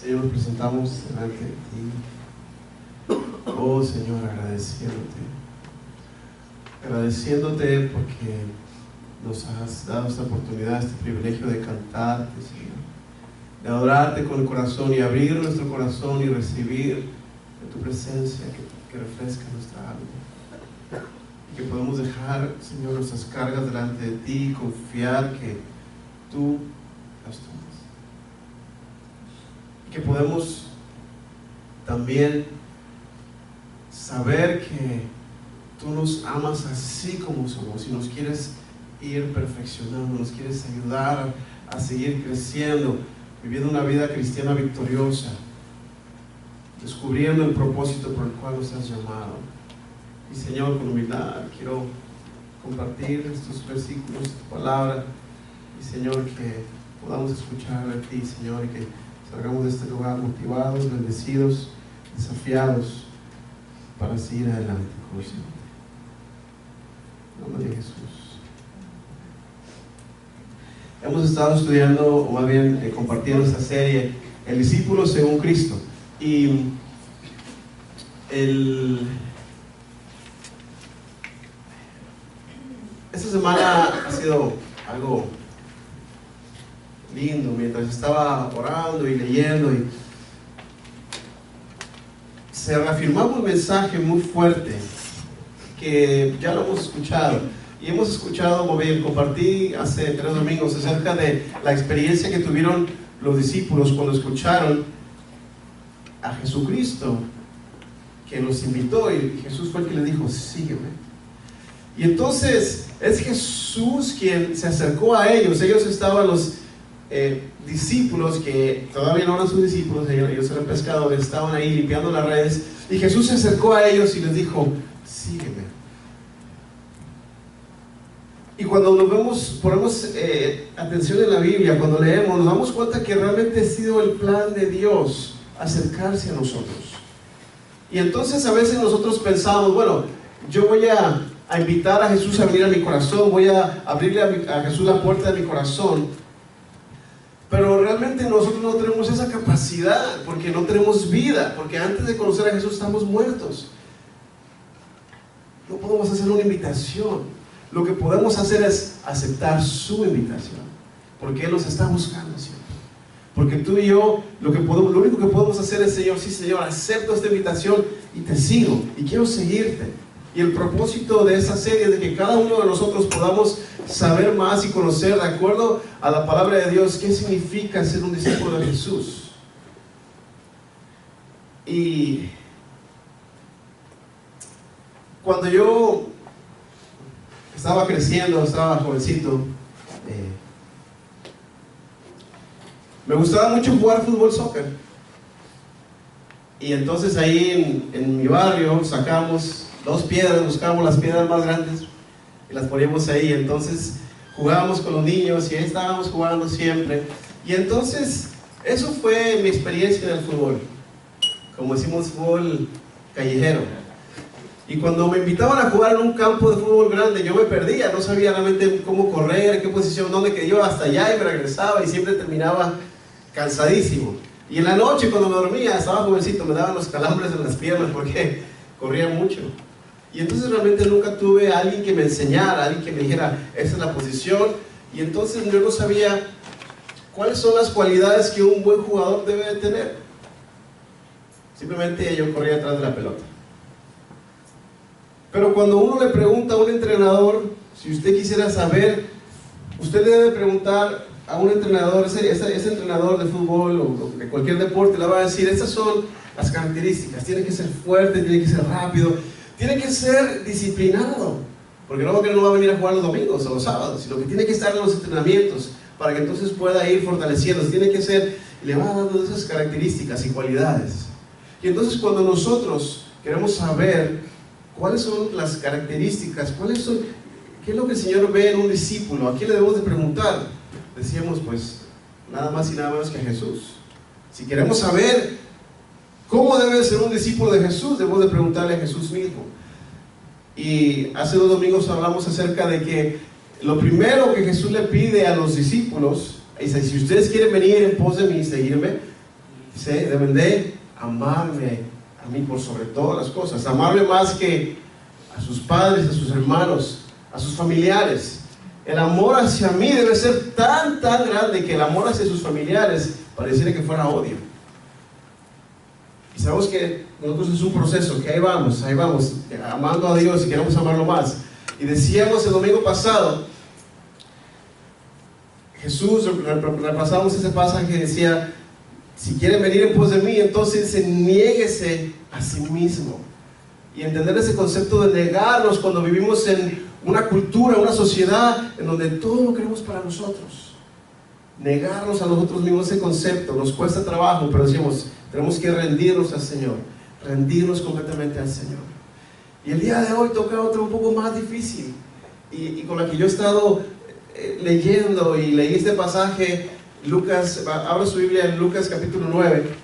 Señor, nos presentamos delante de ti. Oh Señor, agradeciéndote porque nos has dado esta oportunidad, este privilegio de cantarte, Señor, de adorarte con el corazón y abrir nuestro corazón y recibir de tu presencia que refresca nuestra alma. Y que podamos dejar, Señor, nuestras cargas delante de ti y confiar que tú las tomas. Y que podemos también saber que tú nos amas así como somos y nos quieres ir perfeccionando, nos quieres ayudar a seguir creciendo, viviendo una vida cristiana victoriosa, descubriendo el propósito por el cual nos has llamado. Y Señor, con humildad quiero compartir estos versículos, tu palabra, y Señor, que podamos escuchar de ti, Señor, y que salgamos de este lugar motivados, bendecidos, desafiados para seguir adelante como siempre. En nombre de Jesús. Hemos estado estudiando, o más bien compartiendo esta serie, El discípulo según Cristo. Y esta semana ha sido algo lindo mientras estaba orando y leyendo, y se reafirmaba un mensaje muy fuerte que ya lo hemos escuchado. Y hemos escuchado, como bien compartí hace 3 domingos, acerca de la experiencia que tuvieron los discípulos cuando escucharon a Jesucristo, que los invitó, y Jesús fue el que les dijo: sígueme. Y entonces es Jesús quien se acercó a ellos. Ellos estaban, los discípulos, que todavía no eran sus discípulos, ellos eran pescadores, estaban ahí limpiando las redes, y Jesús se acercó a ellos y les dijo: sígueme. Y cuando ponemos atención en la Biblia, cuando leemos, nos damos cuenta que realmente ha sido el plan de Dios acercarse a nosotros. Y entonces a veces nosotros pensamos: bueno, yo voy a invitar a Jesús a venir a mi corazón, voy a abrirle a Jesús la puerta de mi corazón. Pero realmente nosotros no tenemos esa capacidad, porque no tenemos vida, porque antes de conocer a Jesús estamos muertos. No podemos hacer una invitación. Lo que podemos hacer es aceptar su invitación, porque Él nos está buscando siempre. Porque tú y yo, lo único que podemos hacer es: Señor, sí Señor, acepto esta invitación y te sigo, y quiero seguirte. Y el propósito de esta serie es de que cada uno de nosotros podamos saber más y conocer, de acuerdo a la palabra de Dios, qué significa ser un discípulo de Jesús. Y cuando yo estaba creciendo, estaba jovencito, me gustaba mucho jugar fútbol, soccer. Y entonces ahí en mi barrio sacamos 2 piedras, buscábamos las piedras más grandes y las poníamos ahí. Entonces jugábamos con los niños y ahí estábamos jugando siempre. Y entonces eso fue mi experiencia en el fútbol, como decimos, fútbol callejero. Y cuando me invitaban a jugar en un campo de fútbol grande, yo me perdía, no sabía realmente cómo correr, qué posición, dónde, que yo hasta allá, y me regresaba y siempre terminaba cansadísimo. Y en la noche, cuando me dormía, estaba jovencito, me daban los calambres en las piernas porque corría mucho. Y entonces realmente nunca tuve a alguien que me enseñara, alguien que me dijera: esa es la posición. Y entonces yo no sabía cuáles son las cualidades que un buen jugador debe de tener. Simplemente yo corría atrás de la pelota. Pero cuando uno le pregunta a un entrenador, si usted quisiera saber, usted le debe preguntar a un entrenador, ese entrenador de fútbol o de cualquier deporte, le va a decir: estas son las características. Tiene que ser fuerte, tiene que ser rápido, tiene que ser disciplinado, porque no va a venir a jugar los domingos o los sábados, sino que tiene que estar en los entrenamientos para que entonces pueda ir fortaleciéndose. Tiene que ser, y le va dando esas características y cualidades. Y entonces cuando nosotros queremos saber cuáles son las características, qué es lo que el Señor ve en un discípulo, ¿a quién le debemos de preguntar? Decíamos, pues, nada más y nada menos que a Jesús. Si queremos saber cómo debe ser un discípulo de Jesús, debemos de preguntarle a Jesús mismo. Y hace 2 domingos hablamos acerca de que lo primero que Jesús le pide a los discípulos, dice: si ustedes quieren venir en pos de mí y seguirme, Dice, deben de amarme a mí por sobre todas las cosas, amarme más que a sus padres, a sus hermanos, a sus familiares. El amor hacia mí debe ser tan grande que el amor hacia sus familiares pareciera que fuera odio. Y sabemos que nosotros es un proceso, que ahí vamos, amando a Dios y queremos amarlo más. Y decíamos el domingo pasado, Jesús, repasamos ese pasaje que decía, si quieren venir en pos de mí, entonces niéguese a sí mismo. Y entender ese concepto de negarnos cuando vivimos en una cultura, una sociedad en donde todo lo queremos para nosotros. Negarnos a nosotros mismos, ese concepto nos cuesta trabajo, pero decimos, tenemos que rendirnos al Señor, rendirnos completamente al Señor. Y el día de hoy toca otra un poco más difícil, y con la que yo he estado leyendo, y leí este pasaje, Lucas, abra su Biblia en Lucas capítulo 9.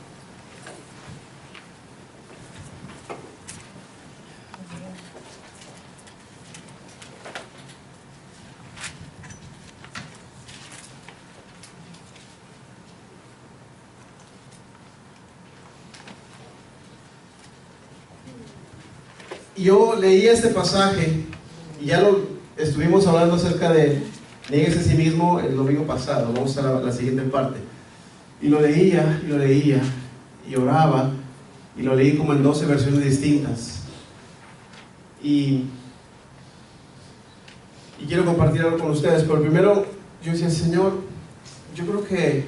Yo leí este pasaje y ya lo estuvimos hablando acerca de nieguese a sí mismo el domingo pasado. Vamos a la siguiente parte. Y lo leía y oraba, y lo leí como en 12 versiones distintas. Y quiero compartir algo con ustedes, pero primero yo decía, Señor, yo creo que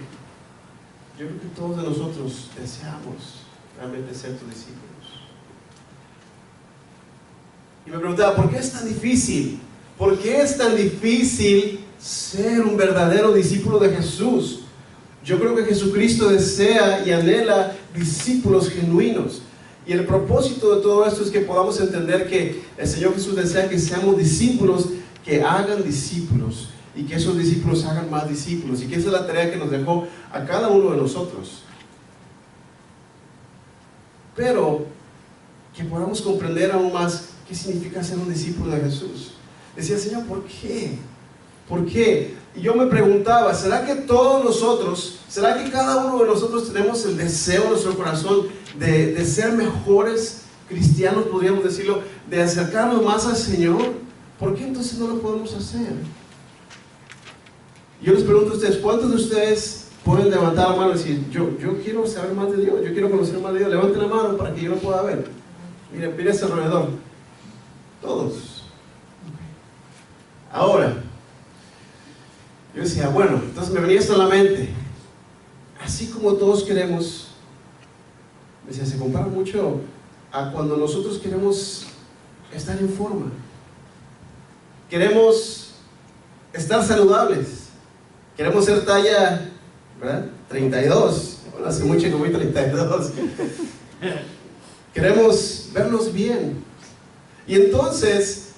todos de nosotros deseamos realmente ser tus discípulos. Y me preguntaba, ¿por qué es tan difícil? ¿Por qué es tan difícil ser un verdadero discípulo de Jesús? Yo creo que Jesucristo desea y anhela discípulos genuinos. Y el propósito de todo esto es que podamos entender que el Señor Jesús desea que seamos discípulos que hagan discípulos, y que esos discípulos hagan más discípulos, y que esa es la tarea que nos dejó a cada uno de nosotros. Pero que podamos comprender aún más qué significa ser un discípulo de Jesús. Decía, Señor, ¿por qué? ¿Por qué? Y yo me preguntaba, ¿será que todos nosotros, será que cada uno de nosotros tenemos el deseo en nuestro corazón de ser mejores cristianos, podríamos decirlo, de acercarnos más al Señor? ¿Por qué entonces no lo podemos hacer? Yo les pregunto a ustedes, ¿cuántos de ustedes pueden levantar la mano y decir, yo quiero saber más de Dios, yo quiero conocer más de Dios? Levanten la mano para que yo lo pueda ver. Miren a ese alrededor. Todos. Ahora, yo decía, bueno, entonces me venía esto a la mente. Así como todos queremos, me decía, se compara mucho a cuando nosotros queremos estar en forma. Queremos estar saludables. Queremos ser talla, ¿verdad? 32. Bueno, hace mucho que voy 32. Queremos vernos bien. Y entonces,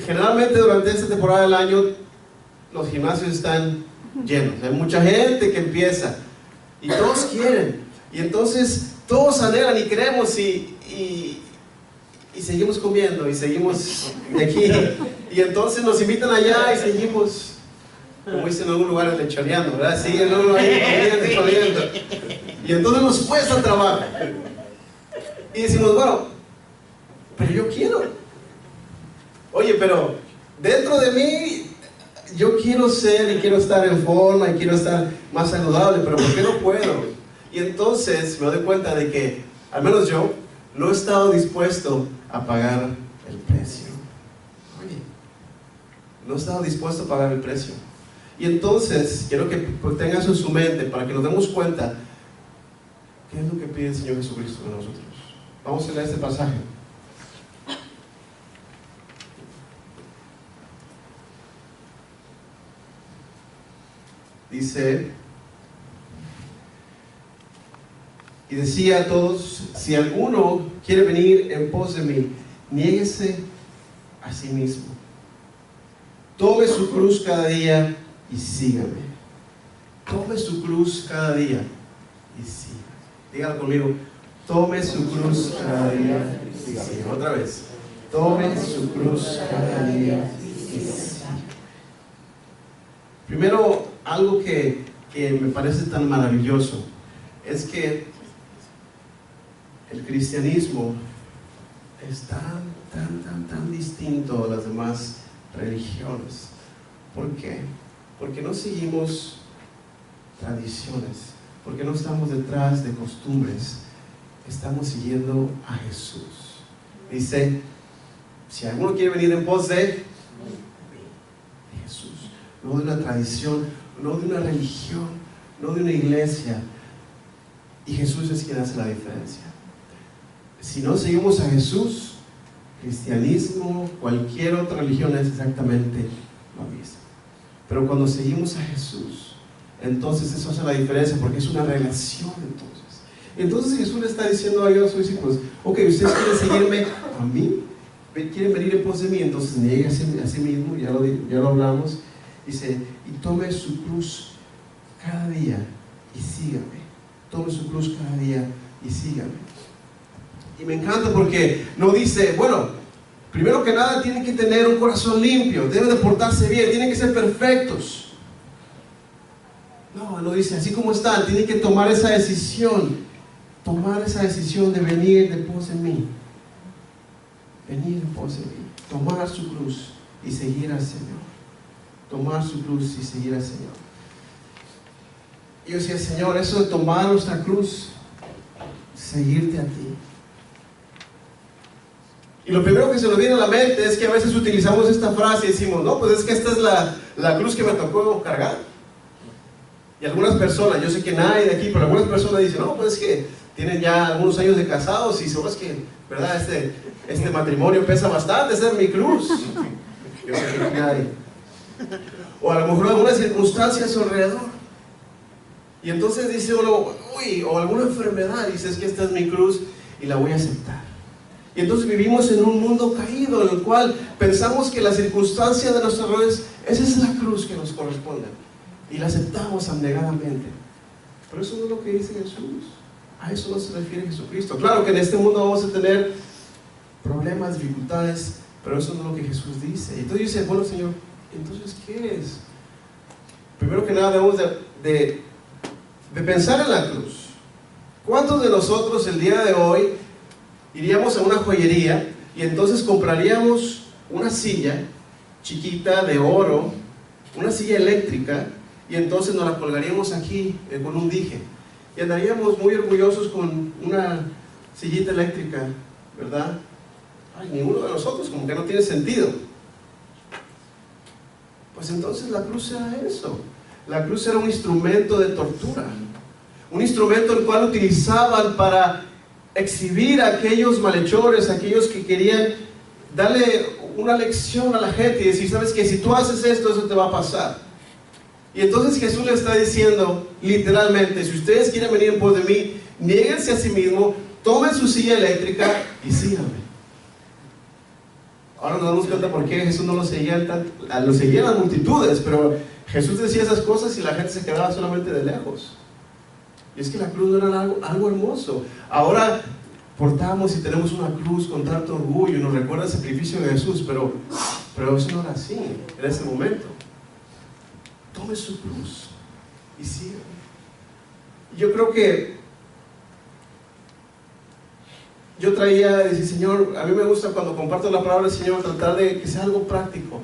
generalmente durante esta temporada del año, los gimnasios están llenos. Hay mucha gente que empieza y todos quieren. Y entonces todos anhelan y queremos y seguimos comiendo y seguimos de aquí. Y entonces nos invitan allá y seguimos, como dicen en algunos lugares, lechoneando, ¿verdad? Siguen ahí comiendo. Y entonces nos cuesta trabajo. Y decimos, bueno, pero yo quiero. Oye, pero dentro de mí yo quiero ser y quiero estar en forma y quiero estar más saludable, pero ¿por qué no puedo? Y entonces me doy cuenta de que, al menos yo, no he estado dispuesto a pagar el precio. Oye, no he estado dispuesto a pagar el precio. Y entonces quiero que tengan eso en su mente para que nos demos cuenta qué es lo que pide el Señor Jesucristo de nosotros. Vamos a leer este pasaje. Dice, y decía a todos, si alguno quiere venir en pos de mí, niéguese a sí mismo. Tome su cruz cada día y sígame. Tome su cruz cada día y sígame. Dígalo conmigo. Tome su cruz cada día y sígame. Otra vez. Tome su cruz cada día y sígame. Primero, algo que que me parece tan maravilloso es que el cristianismo es tan distinto a las demás religiones. ¿Por qué? Porque no seguimos tradiciones, porque no estamos detrás de costumbres, estamos siguiendo a Jesús. Dice, si alguno quiere venir en pos de Jesús, no de una tradición, no de una religión, no de una iglesia. Y Jesús es quien hace la diferencia. Si no seguimos a Jesús, cristianismo, cualquier otra religión es exactamente lo mismo. Pero cuando seguimos a Jesús, entonces eso hace la diferencia, porque es una relación. Entonces Jesús le está diciendo a ellos, a sus discípulos, ok, ustedes quieren seguirme a mí, quieren venir en pos de mí, entonces niegue a sí mismo, ya lo hablamos. Dice, y tome su cruz cada día y sígame. Tome su cruz cada día y sígame. Y me encanta porque no dice, bueno, primero que nada tienen que tener un corazón limpio, deben de portarse bien, tienen que ser perfectos. No dice, así como están, tienen que tomar esa decisión de venir de pos de mí. Venir en pos de mí, tomar su cruz y seguir al Señor. Tomar su cruz y seguir al Señor. Y yo decía, Señor, eso de tomar nuestra cruz, seguirte a ti. Y lo primero que se nos viene a la mente es que a veces utilizamos esta frase y decimos, no, pues es que esta es la cruz que me tocó cargar. Y algunas personas, yo sé que nadie de aquí, pero algunas personas dicen, no, pues es que tienen ya algunos años de casados y son es que, ¿verdad? Este matrimonio pesa bastante, esa es mi cruz. Yo sé que nadie. O a lo mejor alguna circunstancia a su alrededor. Y entonces dice uno, uy, o alguna enfermedad, y dice, es que esta es mi cruz y la voy a aceptar. Y entonces vivimos en un mundo caído, en el cual pensamos que la circunstancia de nuestros errores, esa es la cruz que nos corresponde. Y la aceptamos abnegadamente. Pero eso no es lo que dice Jesús. A eso no se refiere Jesucristo. Claro que en este mundo vamos a tener problemas, dificultades, pero eso no es lo que Jesús dice. Y entonces dice, bueno, Señor, entonces ¿qué es? Primero que nada debemos de pensar en la cruz. ¿Cuántos de nosotros el día de hoy iríamos a una joyería y entonces compraríamos una silla chiquita de oro, una silla eléctrica, y entonces nos la colgaríamos aquí con un dije y andaríamos muy orgullosos con una sillita eléctrica, ¿verdad? Ay, ninguno de nosotros, como que no tiene sentido. Pues entonces la cruz era eso. La cruz era un instrumento de tortura, un instrumento el cual utilizaban para exhibir a aquellos malhechores, aquellos que querían darle una lección a la gente y decir, sabes que si tú haces esto, eso te va a pasar. Y entonces Jesús le está diciendo literalmente, si ustedes quieren venir en pos de mí, niéguense a sí mismo, tomen su silla eléctrica y síganme. Ahora nos damos cuenta por qué Jesús no lo seguían las multitudes, pero Jesús decía esas cosas y la gente se quedaba solamente de lejos. Y es que la cruz no era algo hermoso. Ahora portamos y tenemos una cruz con tanto orgullo y nos recuerda el sacrificio de Jesús, pero eso no era así en ese momento. Tome su cruz y siga. Yo creo que yo traía, decir, Señor, a mí me gusta cuando comparto la palabra del Señor tratar de que sea algo práctico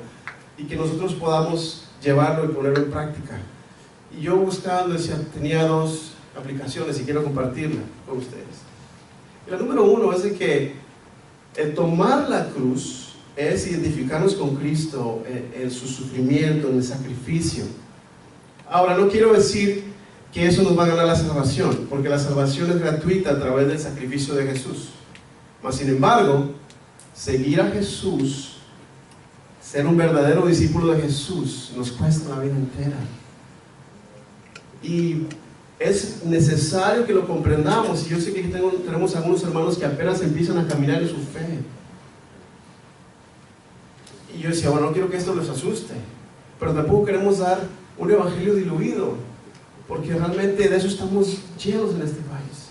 y que nosotros podamos llevarlo y ponerlo en práctica. Y yo buscando, decía, tenía 2 aplicaciones y quiero compartirla con ustedes. Y la número 1 es de que el tomar la cruz es identificarnos con Cristo en su sufrimiento, en el sacrificio. Ahora, no quiero decir que eso nos va a ganar la salvación, porque la salvación es gratuita a través del sacrificio de Jesús. Mas, sin embargo, seguir a Jesús, ser un verdadero discípulo de Jesús, nos cuesta la vida entera. Y es necesario que lo comprendamos. Y yo sé que aquí tenemos algunos hermanos que apenas empiezan a caminar en su fe. Y yo decía, bueno, no quiero que esto les asuste, pero tampoco queremos dar un evangelio diluido, porque realmente de eso estamos llenos en este país.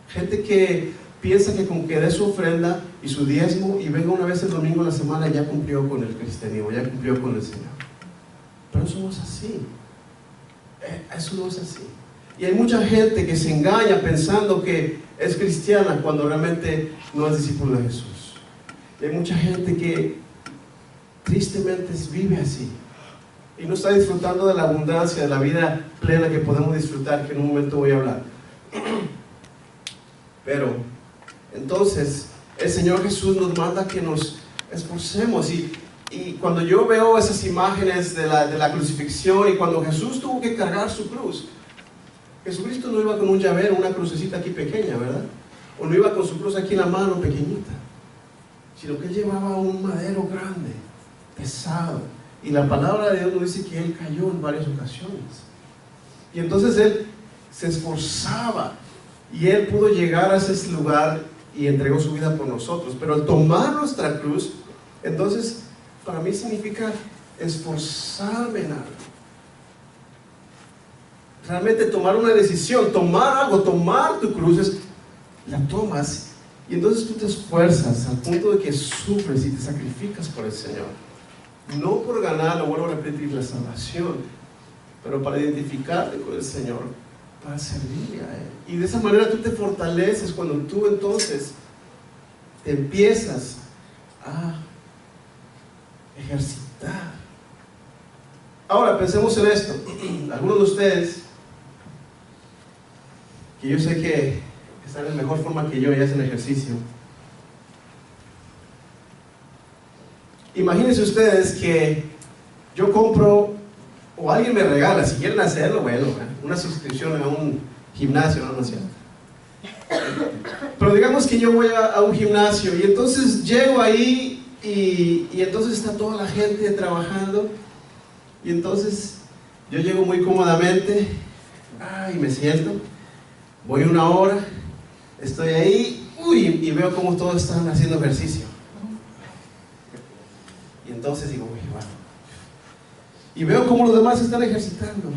Gente que piensa que con que dé su ofrenda y su diezmo y venga una vez el domingo a la semana ya cumplió con el cristianismo, ya cumplió con el Señor. Pero no somos así. Eso no es así. Y hay mucha gente que se engaña pensando que es cristiana cuando realmente no es discípulo de Jesús. Y hay mucha gente que tristemente vive así y no está disfrutando de la abundancia, de la vida plena que podemos disfrutar, que en un momento voy a hablar. Pero entonces el Señor Jesús nos manda que nos esforcemos, y cuando yo veo esas imágenes de la crucifixión, y cuando Jesús tuvo que cargar su cruz, Jesucristo no iba con un llavero, una crucecita aquí pequeña, ¿verdad? O no iba con su cruz aquí en la mano pequeñita, sino que él llevaba un madero grande, pesado, y la palabra de Dios nos dice que él cayó en varias ocasiones. Y entonces él se esforzaba, y él pudo llegar a ese lugar y entregó su vida por nosotros. Pero al tomar nuestra cruz, entonces para mí significa esforzarme en algo, realmente tomar una decisión, tomar algo, tomar tu cruz, la tomas, y entonces tú te esfuerzas al punto de que sufres y te sacrificas por el Señor, no por ganar, lo vuelvo a repetir, la salvación, pero para identificarte con el Señor, para servirle a Él. Y de esa manera tú te fortaleces cuando tú entonces te empiezas a ejercitar. Ahora pensemos en esto. Algunos de ustedes, que yo sé que están en mejor forma que yo y hacen ejercicio, imagínense ustedes que yo compro, o alguien me regala, si quieren hacerlo, bueno, una suscripción a un gimnasio, no es cierto. Pero digamos que yo voy a un gimnasio, y entonces llego ahí, y entonces está toda la gente trabajando, y entonces yo llego muy cómodamente, y me siento, voy 1 hora, estoy ahí, y veo cómo todos están haciendo ejercicio. Y entonces digo, bueno, y veo cómo los demás están ejercitando.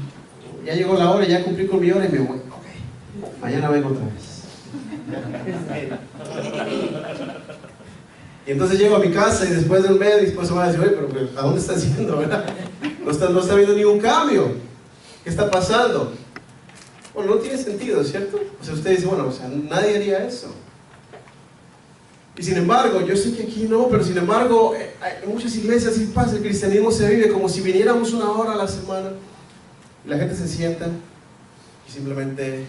Ya llegó la hora, ya cumplí con mi hora, y me voy. Ok, mañana vengo otra vez. Y entonces llego a mi casa, y después de un mes, después se va a decir, oye, pero ¿a dónde estás yendo, verdad? No está viendo ningún cambio. ¿Qué está pasando? Bueno, no tiene sentido, ¿cierto? O sea, usted dice, bueno, o sea, nadie haría eso. Y sin embargo, yo sé que aquí no, pero sin embargo, en muchas iglesias sí pasa, el cristianismo se vive como si viniéramos 1 hora a la semana, y la gente se sienta y simplemente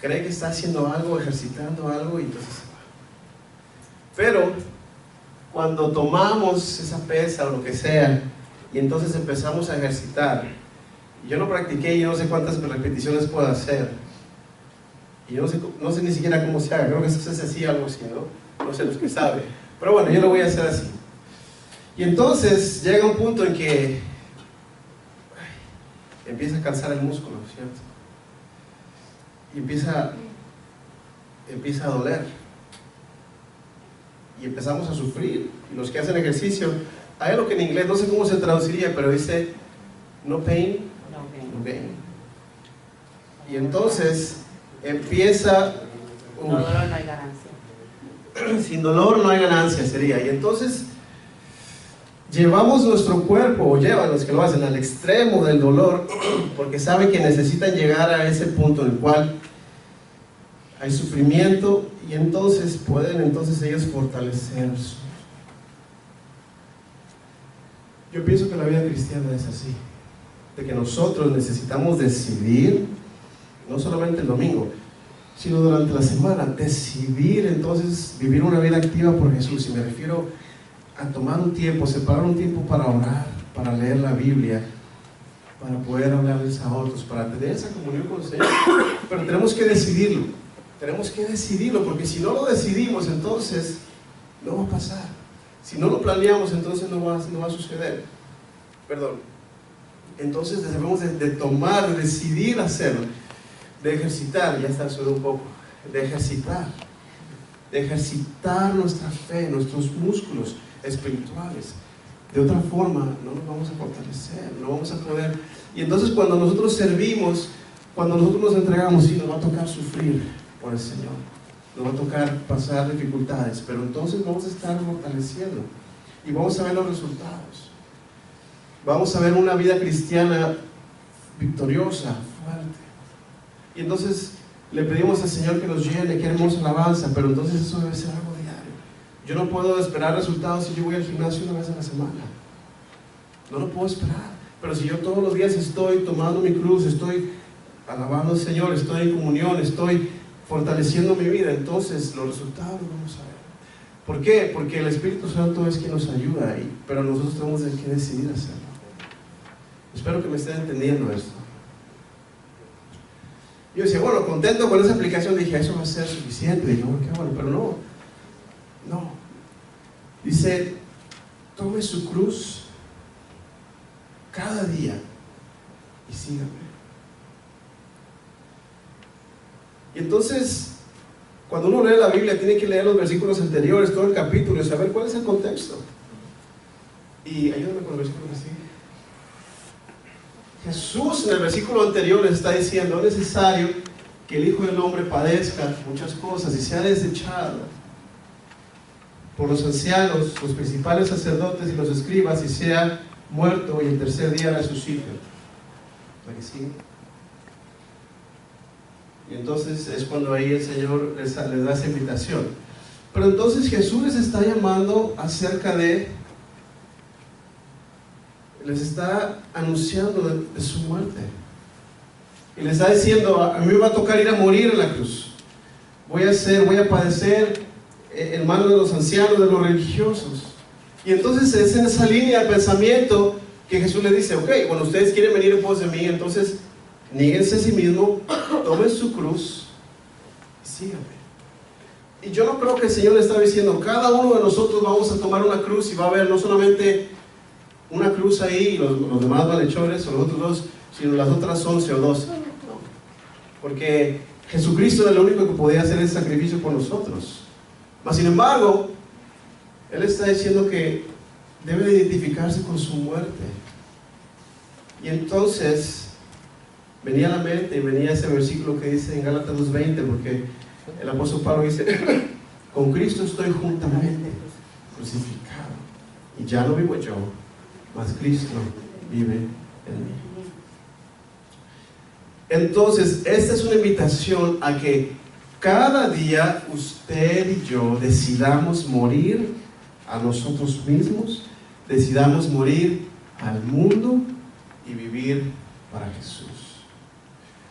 cree que está haciendo algo, ejercitando algo, y entonces se va. Pero cuando tomamos esa pesa o lo que sea, y entonces empezamos a ejercitar, y yo no practiqué, yo no sé cuántas repeticiones puedo hacer, y yo no sé ni siquiera cómo se haga, creo que eso se hace así, algo así, ¿no? No sé los que saben, pero bueno, yo lo voy a hacer así. Y entonces llega un punto en que empieza a cansar el músculo, ¿cierto? Y empieza a doler, y empezamos a sufrir. Y los que hacen ejercicio, hay algo que en inglés no sé cómo se traduciría, pero dice no pain, no gain. Y entonces empieza sin dolor no hay ganancia. Sin dolor no hay ganancia sería. Y entonces llevamos nuestro cuerpo, o llevan los que lo hacen, al extremo del dolor, porque saben que necesitan llegar a ese punto en el cual hay sufrimiento, y entonces pueden ellos fortalecerse. Yo pienso que la vida cristiana es así, de que nosotros necesitamos decidir, no solamente el domingo, sino durante la semana, decidir entonces vivir una vida activa por Jesús. Y me refiero a tomar un tiempo, separar un tiempo para orar, para leer la Biblia, para poder hablarles a otros, para tener esa comunión con el Señor. Pero tenemos que decidirlo, porque si no lo decidimos, entonces no va a pasar. Si no lo planeamos, entonces no va a suceder. Perdón. Entonces debemos de tomar, de decidir hacerlo, de ejercitar, ya está suena un poco, de ejercitar nuestra fe, nuestros músculos espirituales. De otra forma no nos vamos a fortalecer, no vamos a poder. Y entonces cuando nosotros servimos, cuando nosotros nos entregamos, sí, nos va a tocar sufrir por el Señor, nos va a tocar pasar dificultades, pero entonces vamos a estar fortaleciendo y vamos a ver los resultados. Vamos a ver una vida cristiana victoriosa, fuerte. Y entonces le pedimos al Señor que nos llene, qué hermosa alabanza, pero entonces eso debe ser algo diario. Yo no puedo esperar resultados si yo voy al gimnasio una vez a la semana. No lo puedo esperar. Pero si yo todos los días estoy tomando mi cruz, estoy alabando al Señor, estoy en comunión, estoy fortaleciendo mi vida, entonces los resultados los vamos a ver. ¿Por qué? Porque el Espíritu Santo es quien nos ayuda ahí, pero nosotros tenemos que decidir hacerlo. Espero que me estén entendiendo esto. Yo decía, bueno, contento con esa aplicación, dije, eso va a ser suficiente. Dije, bueno, qué bueno, pero no. Dice, tome su cruz cada día y sígame. Y entonces, cuando uno lee la Biblia, tiene que leer los versículos anteriores, todo el capítulo, y saber cuál es el contexto. Y ayúdame con el versículo que sigue. Jesús en el versículo anterior les está diciendo, es necesario que el Hijo del Hombre padezca muchas cosas y sea desechado por los ancianos, los principales sacerdotes y los escribas, y sea muerto y el tercer día resucite. ¿La que sigue? Y entonces es cuando ahí el Señor les da esa invitación. Pero entonces Jesús les está llamando acerca de, les está anunciando de su muerte. Y les está diciendo, a mí me va a tocar ir a morir en la cruz. Voy a padecer en manos de los ancianos, de los religiosos. Y entonces es en esa línea de pensamiento que Jesús le dice, ok, bueno, ustedes quieren venir en pos de mí, entonces níguense a sí mismo, tomen su cruz y síganme. Y yo no creo que el Señor le está diciendo, cada uno de nosotros vamos a tomar una cruz y va a haber no solamente una cruz ahí y los demás malhechores o los otros dos, sino las otras 11 o 12. No. Porque Jesucristo era el único que podía hacer el sacrificio por nosotros. Mas sin embargo, Él está diciendo que debe de identificarse con su muerte. Y entonces venía a la mente y venía ese versículo que dice en Gálatas 2:20, porque el apóstol Pablo dice, con Cristo estoy juntamente crucificado, y ya no vivo yo, mas Cristo vive en mí. Entonces, esta es una invitación a que cada día usted y yo decidamos morir a nosotros mismos, decidamos morir al mundo y vivir para Jesús.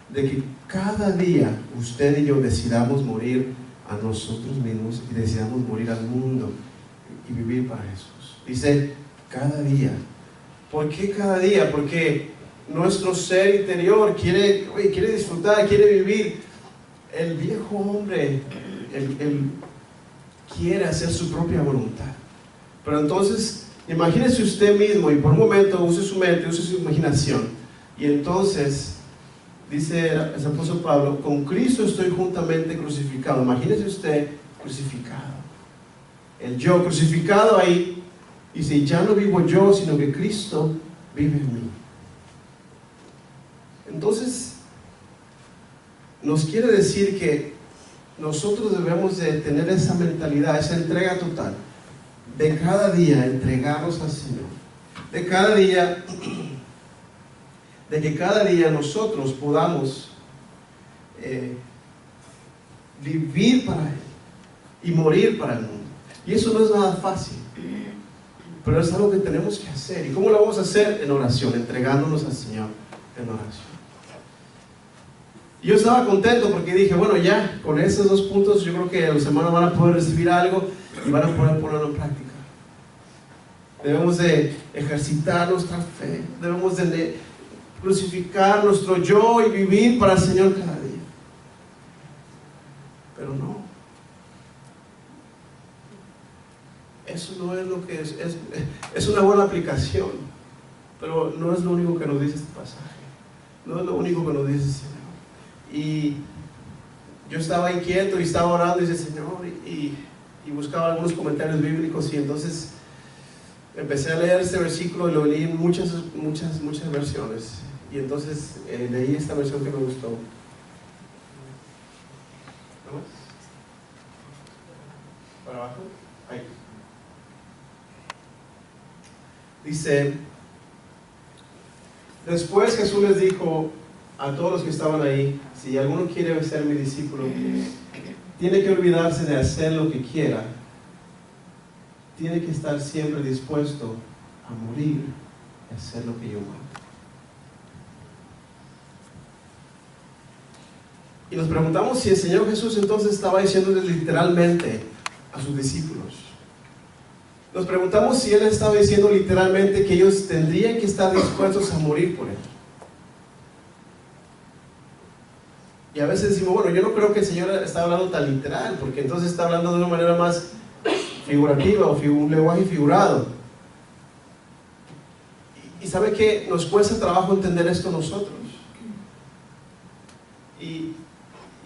De que cada día usted y yo decidamos morir a nosotros mismos y decidamos morir al mundo y vivir para Jesús. Dice, cada día. ¿Por qué cada día? Porque nuestro ser interior quiere disfrutar, quiere vivir. El viejo hombre, él quiere hacer su propia voluntad. Pero entonces, imagínese usted mismo y por un momento use su mente, use su imaginación. Y entonces, dice el apóstol Pablo, con Cristo estoy juntamente crucificado. Imagínese usted crucificado. El yo crucificado ahí, dice, ya no vivo yo, sino que Cristo vive en mí. Entonces, nos quiere decir que nosotros debemos de tener esa mentalidad, esa entrega total, de cada día entregarnos al Señor, de que cada día nosotros podamos vivir para Él y morir para el mundo. Y eso no es nada fácil, pero es algo que tenemos que hacer. ¿Y cómo lo vamos a hacer? En oración, entregándonos al Señor en oración. Yo estaba contento porque dije, bueno, ya con esos 2 puntos yo creo que los hermanos van a poder recibir algo y van a poder ponerlo en práctica. Debemos de ejercitar nuestra fe, debemos de crucificar nuestro yo y vivir para el Señor cada día. Pero no, eso no es lo que es una buena aplicación, pero no es lo único que nos dice este pasaje, no es lo único que nos dice el Señor. Y yo estaba inquieto y estaba orando y dice Señor y buscaba algunos comentarios bíblicos, y entonces empecé a leer este versículo y lo leí en muchas versiones, y entonces leí esta versión que me gustó. ¿No? ¿Para abajo? Ahí. Dice, Después Jesús les dijo a todos los que estaban ahí, si alguno quiere ser mi discípulo, tiene que olvidarse de hacer lo que quiera, tiene que estar siempre dispuesto a morir y hacer lo que yo mando. Y nos preguntamos si el Señor Jesús entonces estaba diciéndoles literalmente a sus discípulos. Nos preguntamos si Él estaba diciendo literalmente que ellos tendrían que estar dispuestos a morir por Él. Y a veces decimos, bueno, yo no creo que el Señor está hablando tan literal, porque entonces está hablando de una manera más figurativa o un lenguaje figurado. Y sabe que nos cuesta trabajo entender esto nosotros. Y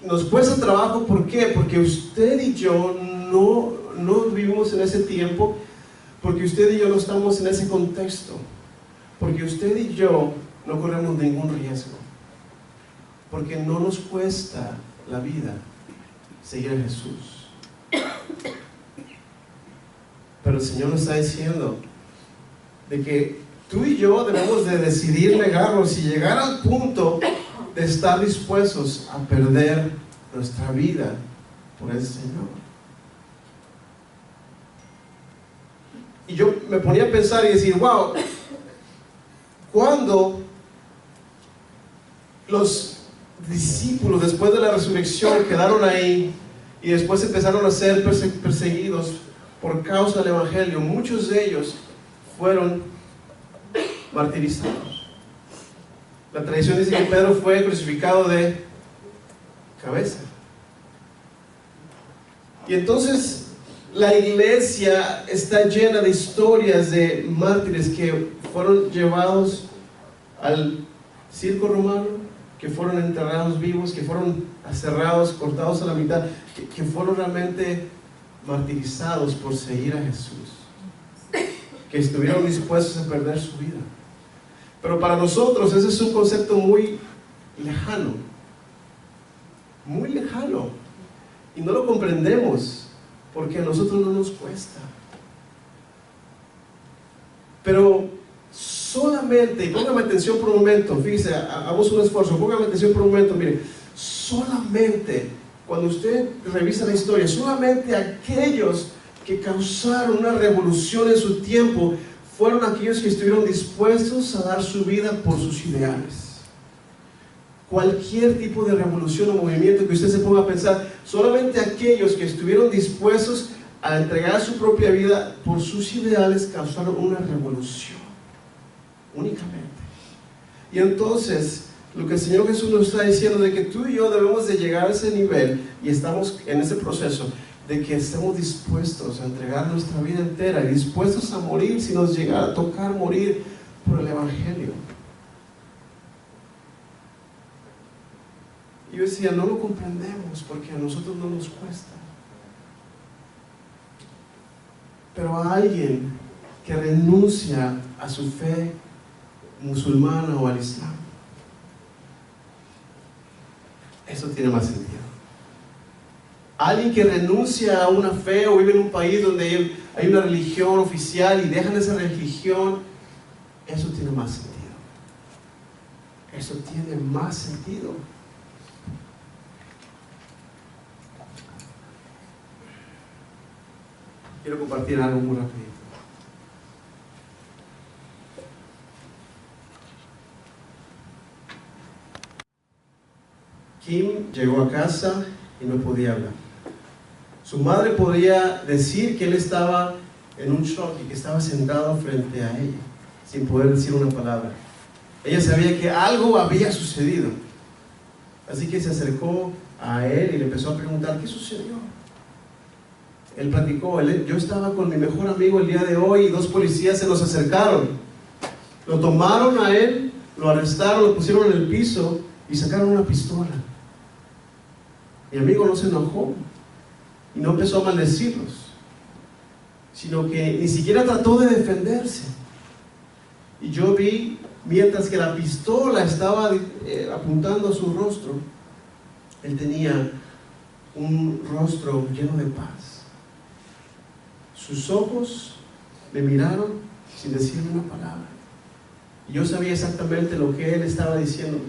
nos cuesta trabajo, ¿por qué? Porque usted y yo no vivimos en ese tiempo, porque usted y yo no estamos en ese contexto, porque usted y yo no corremos ningún riesgo, porque no nos cuesta la vida seguir a Jesús. Pero el Señor nos está diciendo de que tú y yo debemos de decidir negarnos y llegar al punto de estar dispuestos a perder nuestra vida por el Señor. Y yo me ponía a pensar y decir, wow, cuando los discípulos después de la resurrección quedaron ahí y después empezaron a ser perseguidos por causa del Evangelio, muchos de ellos fueron martirizados. La tradición dice que Pedro fue crucificado de cabeza. Y entonces la iglesia está llena de historias de mártires que fueron llevados al circo romano, que fueron enterrados vivos, que fueron aserrados, cortados a la mitad, que fueron realmente martirizados por seguir a Jesús, que estuvieron dispuestos a perder su vida. Pero para nosotros ese es un concepto muy lejano, y no lo comprendemos porque a nosotros no nos cuesta. Pero solamente, y póngame atención por un momento, fíjese, hagamos un esfuerzo, póngame atención por un momento, mire, solamente cuando usted revisa la historia, solamente aquellos que causaron una revolución en su tiempo fueron aquellos que estuvieron dispuestos a dar su vida por sus ideales. Cualquier tipo de revolución o movimiento que usted se ponga a pensar, solamente aquellos que estuvieron dispuestos a entregar su propia vida por sus ideales causaron una revolución, únicamente. Y entonces, lo que el Señor Jesús nos está diciendo de que tú y yo debemos de llegar a ese nivel, y estamos en ese proceso, de que estemos dispuestos a entregar nuestra vida entera y dispuestos a morir si nos llegara a tocar morir por el Evangelio. Y yo decía, no lo comprendemos porque a nosotros no nos cuesta. Pero a alguien que renuncia a su fe musulmana o al Islam, eso tiene más sentido. Alguien que renuncia a una fe o vive en un país donde hay una religión oficial y dejan esa religión, eso tiene más sentido. Eso tiene más sentido. Quiero compartir algo muy rápido. Kim llegó a casa y no podía hablar. Su madre podría decir que él estaba en un shock y que estaba sentado frente a ella, sin poder decir una palabra. Ella sabía que algo había sucedido. Así que se acercó a él y le empezó a preguntar, ¿qué sucedió? Él platicó, yo estaba con mi mejor amigo el día de hoy y dos policías se nos acercaron. Lo tomaron a él, lo arrestaron, lo pusieron en el piso y sacaron una pistola. Mi amigo no se enojó y no empezó a maldecirlos, sino que ni siquiera trató de defenderse. Y yo vi, mientras que la pistola estaba apuntando a su rostro, él tenía un rostro lleno de paz. Sus ojos me miraron sin decirme una palabra. Y yo sabía exactamente lo que él estaba diciendo.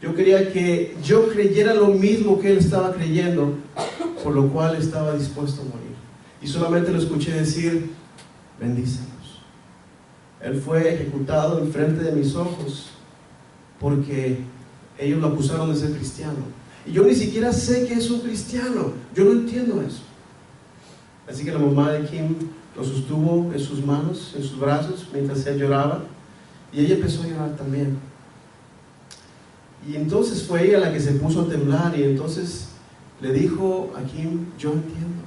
Yo quería que yo creyera lo mismo que él estaba creyendo, por lo cual estaba dispuesto a morir. Y solamente lo escuché decir, bendícelos. Él fue ejecutado enfrente de mis ojos porque ellos lo acusaron de ser cristiano. Y yo ni siquiera sé que es un cristiano. Yo no entiendo eso. Así que la mamá de Kim lo sostuvo en sus manos, en sus brazos, mientras él lloraba. Y ella empezó a llorar también. Y entonces fue ella la que se puso a temblar y entonces le dijo a Kim, yo entiendo.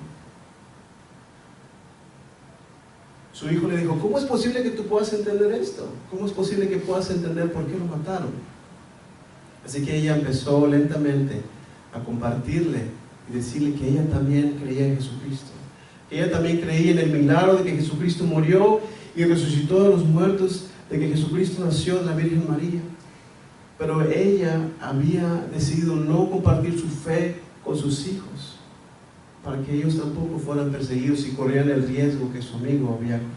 Su hijo le dijo, ¿cómo es posible que tú puedas entender esto? ¿Cómo es posible que puedas entender por qué lo mataron? Así que ella empezó lentamente a compartirle y decirle que ella también creía en Jesucristo. Ella también creía en el milagro de que Jesucristo murió y resucitó de los muertos, de que Jesucristo nació de la Virgen María. Pero ella había decidido no compartir su fe con sus hijos, para que ellos tampoco fueran perseguidos y corrieran el riesgo que su amigo había corrido.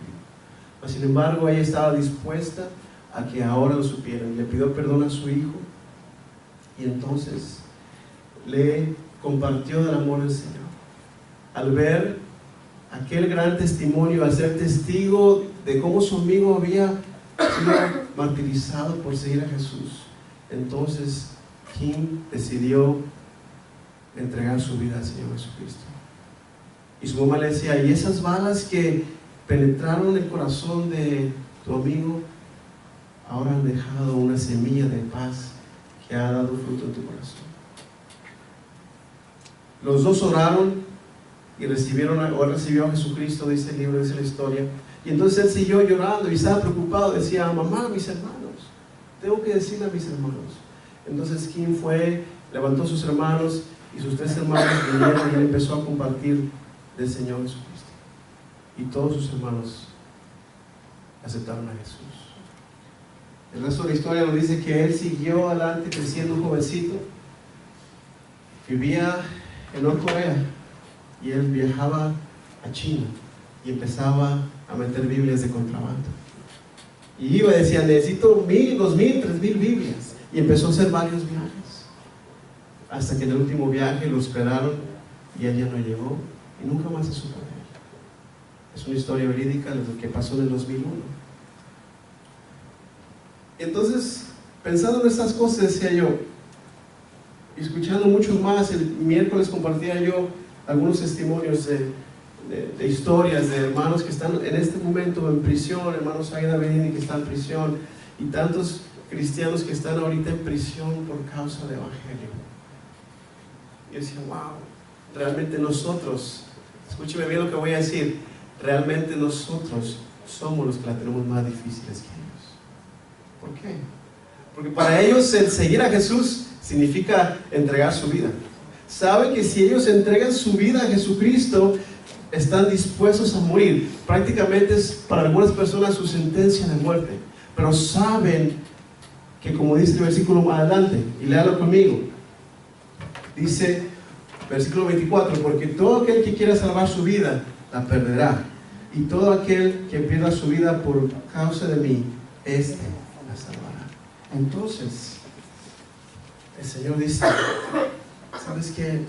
Pero sin embargo, ella estaba dispuesta a que ahora lo supieran. Le pidió perdón a su hijo y entonces le compartió del amor del Señor. Al ver aquel gran testimonio, al ser testigo de cómo su amigo había sido martirizado por seguir a Jesús, entonces Kim decidió entregar su vida al Señor Jesucristo. Y su mamá le decía, y esas balas que penetraron el corazón de tu amigo ahora han dejado una semilla de paz que ha dado fruto en tu corazón. Los dos oraron y recibió a Jesucristo, dice el libro, dice la historia. Y entonces él siguió llorando y estaba preocupado, decía, mamá, mis hermanos, tengo que decirle a mis hermanos. Entonces Kim fue, levantó a sus hermanos y sus 3 hermanos vinieron y él empezó a compartir del Señor Jesucristo. Y todos sus hermanos aceptaron a Jesús. El resto de la historia nos dice que él siguió adelante creciendo, un jovencito. Vivía en Norcorea y él viajaba a China y empezaba a meter Biblias de contrabando. Y iba y decía, necesito 1,000, 2,000, 3,000 Biblias. Y empezó a hacer varios viajes. Hasta que en el último viaje lo esperaron y él ya no llegó y nunca más se supo de él. Es una historia verídica de lo que pasó en el 2001. Entonces, pensando en estas cosas, decía yo, y escuchando mucho más, el miércoles compartía yo algunos testimonios de historias de hermanos que están en este momento en prisión, hermanos Aida Benini que está en prisión, y tantos cristianos que están ahorita en prisión por causa del Evangelio. Y yo decía, wow, realmente nosotros, escúcheme bien lo que voy a decir, realmente nosotros somos los que la tenemos más difíciles que ellos. ¿Por qué? Porque para ellos el seguir a Jesús significa entregar su vida. Saben que si ellos entregan su vida a Jesucristo, están dispuestos a morir. Prácticamente es para algunas personas su sentencia de muerte. Pero saben que, como dice el versículo más adelante, y léalo conmigo, dice, versículo 24, porque todo aquel que quiera salvar su vida, la perderá. Y todo aquel que pierda su vida por causa de mí, este la salvará. Entonces, el Señor dice, ¿sabes qué?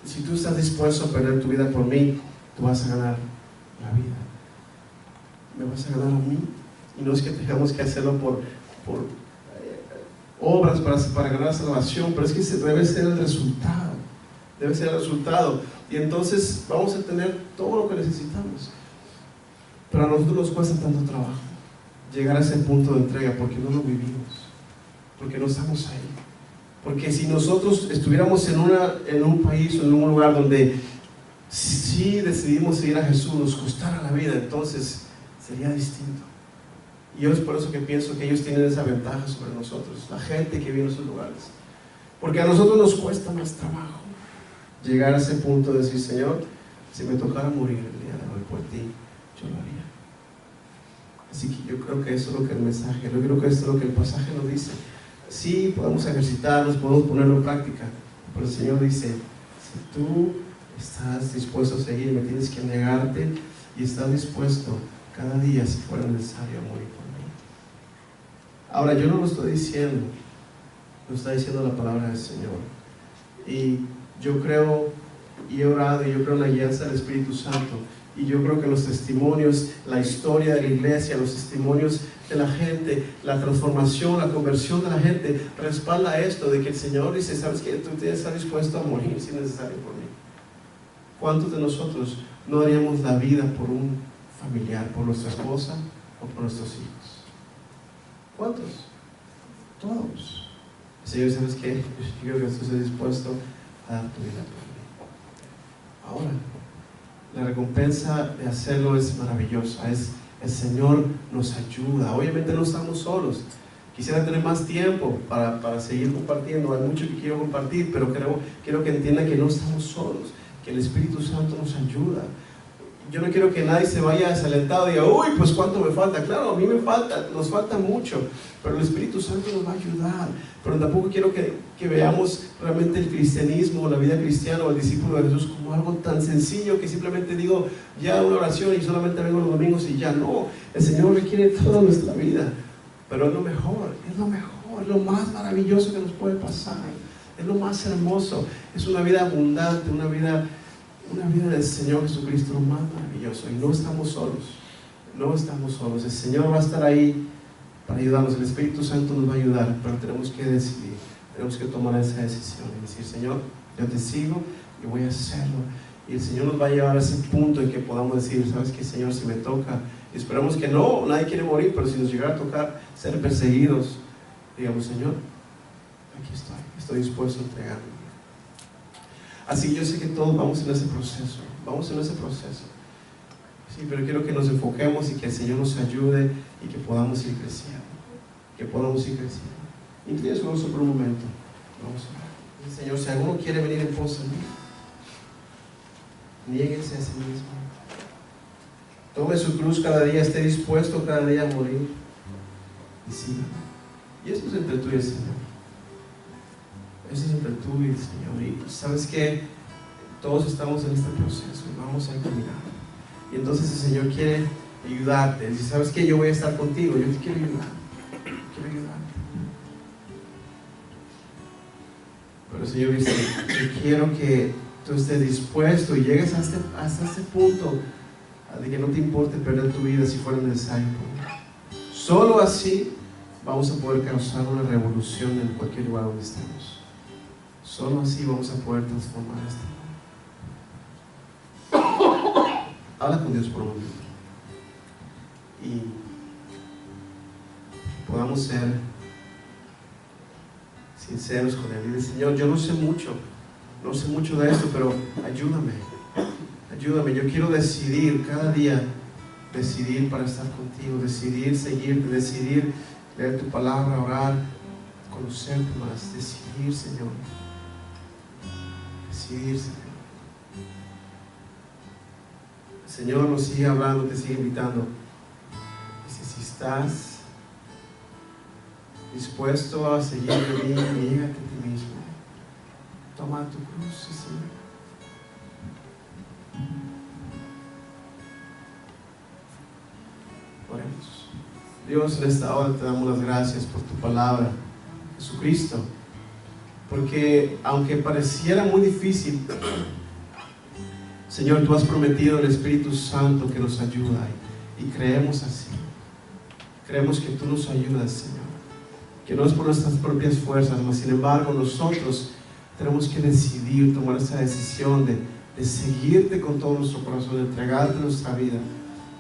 Si tú estás dispuesto a perder tu vida por mí, tú vas a ganar la vida. Me vas a ganar a mí. Y no es que tengamos que hacerlo por obras para ganar salvación, pero es que ese debe ser el resultado. Debe ser el resultado. Y entonces vamos a tener todo lo que necesitamos. Pero a nosotros nos cuesta tanto trabajo llegar a ese punto de entrega porque no lo vivimos, porque no estamos ahí. Porque si nosotros estuviéramos en un país o en un lugar donde sí decidimos seguir a Jesús, nos costara la vida, entonces sería distinto. Y yo es por eso que pienso que ellos tienen esa ventaja sobre nosotros, la gente que vive en esos lugares. Porque a nosotros nos cuesta más trabajo llegar a ese punto de decir, Señor, si me tocara morir el día de hoy por ti, yo lo haría. Así que yo creo que eso es lo que el mensaje, yo creo que eso es lo que el pasaje nos dice. Sí, podemos ejercitarnos, podemos ponerlo en práctica, pero el Señor dice, si tú estás dispuesto a seguirme, tienes que negarte y estás dispuesto cada día, si fuera necesario, a morir por mí. Ahora, yo no lo estoy diciendo, lo está diciendo la palabra del Señor. Y yo creo, y he orado, y yo creo en la guianza del Espíritu Santo. Y yo creo que los testimonios, la historia de la iglesia, los testimonios de la gente, la transformación, la conversión de la gente, respalda esto de que el Señor dice, ¿sabes qué? Tú tienes que estar dispuesto a morir si es necesario por mí. ¿Cuántos de nosotros no daríamos la vida por un familiar, por nuestra esposa o por nuestros hijos? ¿Cuántos? Todos. El Señor, ¿sabes qué? Yo creo que tú estás dispuesto a dar tu vida por mí. Ahora, la recompensa de hacerlo es maravillosa. El Señor nos ayuda. Obviamente no estamos solos. Quisiera tener más tiempo para seguir compartiendo. Hay mucho que quiero compartir, pero quiero que entiendan que no estamos solos, que el Espíritu Santo nos ayuda. Yo no quiero que nadie se vaya desalentado y diga, uy, pues cuánto me falta. Claro, a mí me falta, nos falta mucho, pero el Espíritu Santo nos va a ayudar. Pero tampoco quiero que veamos realmente el cristianismo, la vida cristiana o el discípulo de Jesús como algo tan sencillo que simplemente digo ya una oración y solamente vengo los domingos y ya no. El Señor requiere toda nuestra vida, pero es lo mejor, es lo más maravilloso que nos puede pasar, es lo más hermoso, es una vida abundante, una vida del Señor Jesucristo, lo más maravilloso. Y no estamos solos, el Señor va a estar ahí para ayudarnos, el Espíritu Santo nos va a ayudar, pero tenemos que decidir, tenemos que tomar esa decisión y decir, Señor, yo te sigo y voy a hacerlo. Y el Señor nos va a llevar a ese punto en que podamos decir, ¿sabes qué, Señor? Si me toca, y esperamos que no, nadie quiere morir, pero si nos llegara a tocar ser perseguidos, digamos, Señor, aquí estoy dispuesto a entregarme. Así que yo sé que todos vamos en ese proceso, sí, pero quiero que nos enfoquemos y que el Señor nos ayude y que podamos ir creciendo, Incline su rostro por un momento, vamos a ver. Señor, si alguno quiere venir en pos de mí, niéguese a sí mismo, tome su cruz cada día, esté dispuesto cada día a morir y sígame. Y eso es entre tú y el Señor. Eso es entre tú y el Señor. Y sabes que todos estamos en este proceso y vamos a caminar. Y entonces el Señor quiere ayudarte. Dice, ¿sabes qué? Yo voy a estar contigo. Yo te quiero ayudar. Pero el Señor dice, yo quiero que tú estés dispuesto y llegues hasta este punto de que no te importe perder tu vida si fuera necesario. Solo así vamos a poder causar una revolución en cualquier lugar donde estemos. Solo así vamos a poder transformar esto. Habla con Dios por un momento y podamos ser sinceros con Él y decir, Señor, yo no sé mucho de esto, pero ayúdame, yo quiero decidir cada día, decidir para estar contigo, decidir seguirte, decidir leer tu palabra, orar, conocerte más, decidir, Señor. El Señor nos sigue hablando, te sigue invitando. Dice, si estás dispuesto a seguir de mí, niégate a ti mismo. Toma tu cruz, Señor. Oremos. Dios, en esta hora te damos las gracias por tu palabra, Jesucristo. Porque aunque pareciera muy difícil, Señor, tú has prometido el Espíritu Santo que nos ayuda y creemos así. Creemos que tú nos ayudas, Señor. Que no es por nuestras propias fuerzas, mas sin embargo nosotros tenemos que decidir, tomar esa decisión de seguirte con todo nuestro corazón, de entregarte nuestra vida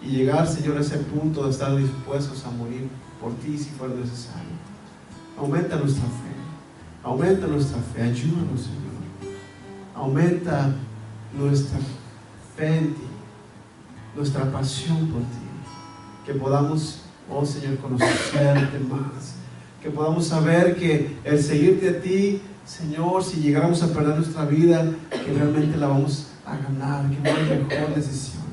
y llegar, Señor, a ese punto de estar dispuestos a morir por ti si fuera necesario. Aumenta nuestra fe, ayúdanos, Señor. Aumenta nuestra fe en ti, nuestra pasión por ti. Que podamos, oh Señor, conocerte más. Que podamos saber que el seguirte a ti, Señor, si llegáramos a perder nuestra vida, que realmente la vamos a ganar, que no es la mejor decisión.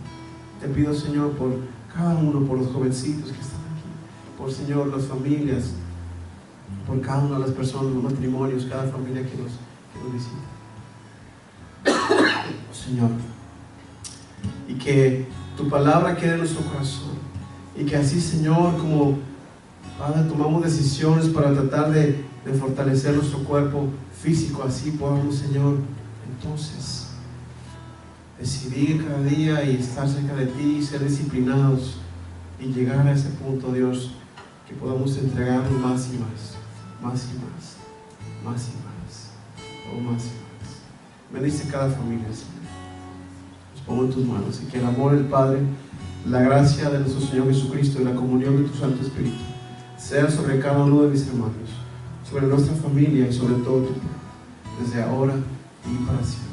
Te pido, Señor, por cada uno, por los jovencitos que están aquí, por, Señor, las familias, por cada una de las personas, los matrimonios, cada familia que nos visita. Oh, Señor, y que tu palabra quede en nuestro corazón y que así, Señor, como Padre, tomamos decisiones para tratar de fortalecer nuestro cuerpo físico, así podamos, Señor, entonces decidir cada día y estar cerca de ti y ser disciplinados y llegar a ese punto, Dios, que podamos entregarnos más y más, más y más, más y más, oh, más y más. Bendice cada familia, Señor. Los pongo en tus manos y que el amor del Padre, la gracia de nuestro Señor Jesucristo y la comunión de tu Santo Espíritu sea sobre cada uno de mis hermanos, sobre nuestra familia y sobre todo tu pueblo, desde ahora y para siempre.